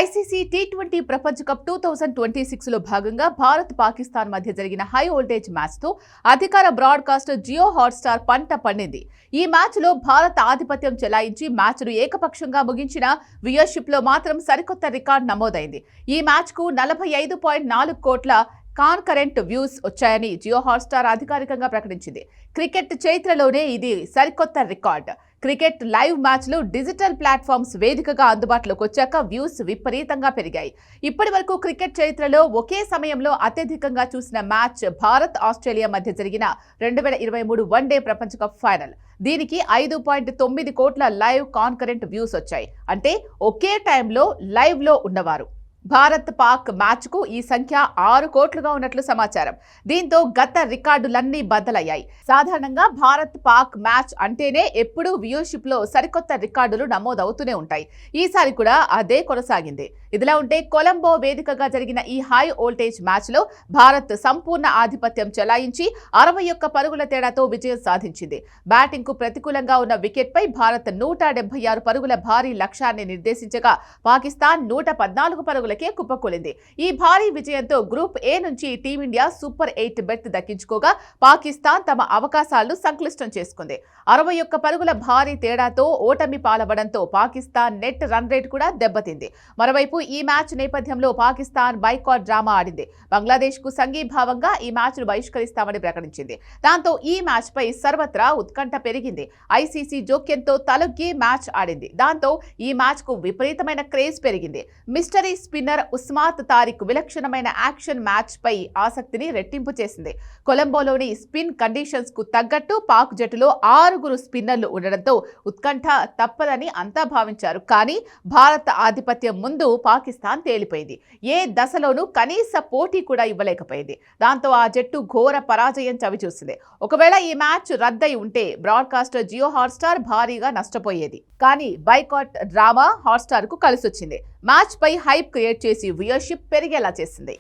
ICC T20 ప్రపంచ cup 2026లో భాగంగా భారత్ పాకిస్తాన్ మధ్య జరిగిన హై వోల్టేజ్ మ్యాచ్తో అధికార బ్రాడ్కాస్టర్ జియో హాట్స్టార్ పంట పండింది. ఈ మ్యాచ్లో భారత్ ఆధిపత్యం చెలాయించి మ్యాచ్ను ఏకపక్షంగా ముగించిన వ్యూయర్షిప్లో మాత్రం సరికొత్త రికార్డు నమోదైంది. ఈ మ్యాచ్కు 45.4 కోట్ల కాన్కరెంట్ వ్యూస్ వచ్చాయని జియో హాట్స్టార్ అధికారికంగా ప్రకటించింది. క్రికెట్ చరిత్రలోనే ఇది సరికొత్త రికార్డ్. క్రికెట్ లైవ్ మ్యాచ్లు డిజిటల్ ప్లాట్ఫామ్స్ వేదికగా అందుబాటులోకి వచ్చాక వ్యూస్ విపరీతంగా పెరిగాయి. ఇప్పటి వరకు క్రికెట్ చరిత్రలో ఒకే సమయంలో అత్యధికంగా చూసిన మ్యాచ్ భారత్ ఆస్ట్రేలియా మధ్య జరిగిన 2023 వన్డే ప్రపంచ కప్ ఫైనల్. దీనికి 5.9 కోట్ల లైవ్ కాన్కరెంట్ వ్యూస్ వచ్చాయి. అంటే ఒకే టైంలో లైవ్లో ఉన్నవారు. భారత్ పాక్ మ్యాచ్కు ఈ సంఖ్య 6 కోట్లుగా ఉన్నట్లు సమాచారం. దీంతో గత రికార్డులన్నీ బద్దలయ్యాయి. సాధారణంగా భారత్ పాక్ మ్యాచ్ అంటేనే ఎప్పుడూ వ్యూయర్షిప్లో సరికొత్త రికార్డులు నమోదవుతూనే ఉంటాయి. ఈసారి కూడా అదే కొనసాగింది. ఇదిలా ఉంటే కొలంబో వేదికగా జరిగిన ఈ హై వోల్టేజ్ మ్యాచ్లో భారత్ సంపూర్ణ ఆధిపత్యం చెలాయించి 61 పరుగుల తేడాతో విజయం సాధించింది. బ్యాటింగ్కు ప్రతికూలంగా ఉన్న వికెట్పై భారత్ 176 పరుగుల భారీ లక్ష్యాన్ని నిర్దేశించగా పాకిస్తాన్ 114 పరుగులకే కుప్పకూలింది. ఈ భారీ విజయంతో గ్రూప్ ఏ నుంచి టీమిండియా సూపర్ 8 బెర్త్ దక్కించుకోగా పాకిస్తాన్ తమ అవకాశాలను సంక్లిష్టం చేసుకుంది. 61 పరుగుల భారీ తేడాతో ఓటమి పాలవడంతో పాకిస్తాన్ నెట్ రన్ రేట్ కూడా దెబ్బతింది. మరోవైపు ఈ మ్యాచ్ నేపథ్యంలో పాకిస్తాన్ బైకాట్ డ్రామా ఆడింది. బంగ్లాదేశ్కు సంఘీభావంగా ఈ మ్యాచ్ను బహిష్కరిస్తామని ప్రకటించింది. దాంతో ఈ మ్యాచ్పై సర్వత్రా ఉత్కంఠ పెరిగింది. ఐసీసీ జోక్యంతో తలొగ్గి మ్యాచ్ ఆడింది. దాంతో ఈ మ్యాచ్కు విపరీతమైన క్రేజ్ పెరిగింది. మిస్టరీ స్పిన్నర్ ఉస్మాత్ తారిక్ విలక్షణమైన యాక్షన్ మ్యాచ్ పై ఆసక్తిని రెట్టింపు చేసింది. కొలంబోలోని స్పిన్ కండిషన్స్ కు తగ్గట్టు పాక్ జట్టులో 6 స్పిన్నర్లు ఉండడంతో ఉత్కంఠ తప్పదని అంతా భావించారు. కానీ భారత ఆధిపత్యం ముందు పాకిస్తాన్ తేలిపోయింది. ఏ దశలోనూ కనీస పోటీ కూడా ఇవ్వలేకపోయింది. దాంతో ఆ జట్టు ఘోర పరాజయం చవిచూసింది. ఒకవేళ ఈ మ్యాచ్ రద్దయి ఉంటే బ్రాడ్కాస్టర్ జియో హాట్స్టార్ భారీగా నష్టపోయేది. కానీ బైకాట్ డ్రామా హాట్స్టార్ కు కలిసొచ్చింది. మ్యాచ్ పై హైప్ క్రియేట్ చేసి వ్యూయర్షిప్ పెరిగేలా చేసింది.